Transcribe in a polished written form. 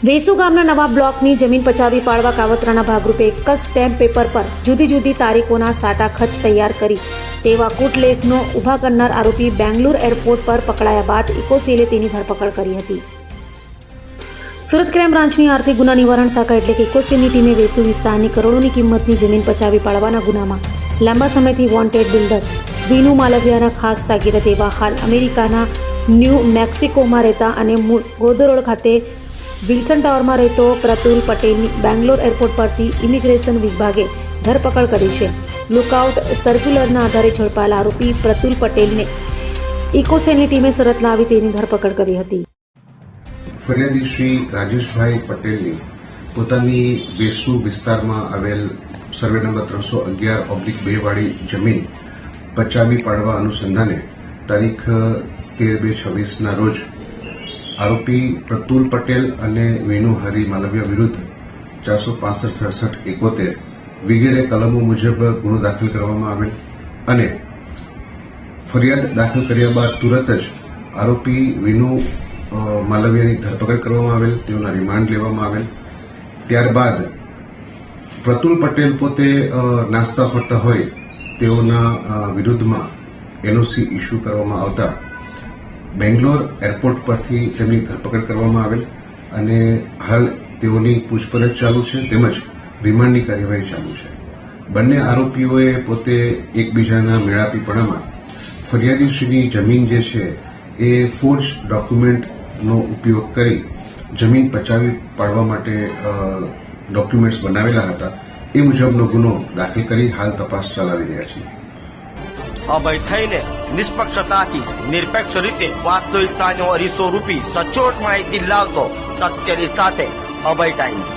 વેસુ ગામના નવા બ્લોકની જમીન પચાવી પાડવા કાવતરાના ભાગરૂપે એક જ સ્ટેમ્પ પેપર પર જુદી જુદી તારીખોના સાટા ખત તૈયાર કરી તેવા કૂટલેખનો ઊભા કરનાર આરોપી બેંગ્લોર એરપોર્ટ પર પકડાયા બાદ ઇકોસેલે તેની ધરપકડ કરી હતી. સુરત ક્રાઇમ બ્રાન્ચની આર્થિક ગુના નિવારણ શાખા એટલે કે ઇકોસેલની ટીમે વેસુ વિસ્તારની કરોડોની કિંમતની જમીન પચાવી પાડવાના ગુનામાં લાંબા સમયથી વોન્ટેડ બિલ્ડર વિનુ માલવિયાના ખાસ સાગીર તેવા હાલ અમેરિકાના ન્યૂ મેક્સિકોમાં રહેતા અને મૂળ ગોદરોડ ખાતે વિલ્સન ટાવરમાં રહેતો પ્રતુલ પટેલની બેંગ્લોર એરપોર્ટ પરથી ઇમિગ્રેશન વિભાગે ધરપકડ કરી છે. લુકઆઉટ સર્ક્યુલરના આધારે ઝડપાયેલ આરોપી પ્રતુલ પટેલને ઇકોસેલની ટીમે સુરત લાવી તેની ધરપકડ કરી હતી. ફરિયાદી શ્રી રાજેશભાઈ પટેલની પોતાની વેસુ વિસ્તારમાં આવેલ સર્વે નંબર 311/2 વાળી જમીન પચાવી પાડવા અનુસંધાને તારીખ 13/2/26ના રોજ આરોપી પ્રતુલ પટેલ અને વિનુ હરી માલવિયા વિરુદ્ધ 465-67-71 વગેરે કલમો મુજબ ગુનો દાખલ કરવામાં આવેલ અને ફરિયાદ દાખલ કર્યા બાદ તુરત જ આરોપી વિનુ માલવિયાની ધરપકડ કરવામાં આવેલ, તેઓના રિમાન્ડ લેવામાં આવેલ. ત્યારબાદ પ્રતુલ પટેલ પોતે નાસ્તા ફરતા હોય તેઓના વિરુદ્ધમાં એનઓસી ઇસ્યુ કરવામાં આવતા બેંગ્લોર એરપોર્ટ પરથી તેમની ધરપકડ કરવામાં આવેલ અને હાલ તેઓની પૂછપરછ ચાલુ છે તેમજ રિમાન્ડની કાર્યવાહી ચાલુ છે. બંને આરોપીઓએ પોતે એકબીજાના મેળાપીપણામાં ફરિયાદીશ્રીની જમીન જે છે એ ફોર્જ ડોક્યુમેન્ટનો ઉપયોગ કરી જમીન પચાવી પાડવા માટે ડોક્યુમેન્ટ્સ બનાવેલા હતા. એ મુજબનો ગુનો દાખલ કરી હાલ તપાસ ચલાવી રહ્યા છીએ. અભય થઈને નિષ્પક્ષતાથી નિરપેક્ષ રીતે વાસ્તવિકતાનો અરીસો રૂપી સચોટ માહિતી લાવતો સત્યની સાથે અભય ટાઈમ્સ.